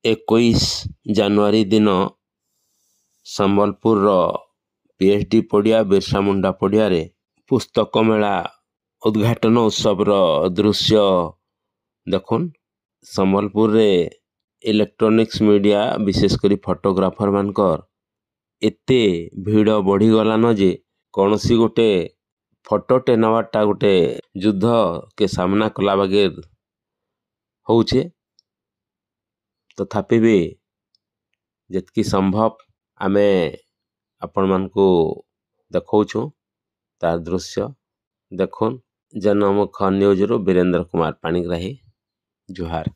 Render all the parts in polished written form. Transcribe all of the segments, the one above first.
21 ଜାନୁଆରୀ दिन संबलपुर पीएचडी पड़िया बिरसा मुंडा पड़िया रे पुस्तक मेला उद्घाटन उत्सव दृश्य देखुन। संबलपुर रे इलेक्ट्रॉनिक्स मीडिया विशेषकर फोटोग्राफर मानकर एते भीड़ बढ़ी गलान जे कौन सी गोटे फोटोटे नवाटा गोटे युद्ध के सामना कला बगे होचे। तथापि भी जितकी संभव आमे आपण मान को देखौछु तार दृश्य देखुन। जनमुख न्यूज रो वीरेंद्र कुमार पाणिग्राही जुहार।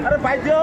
अरे भाई जो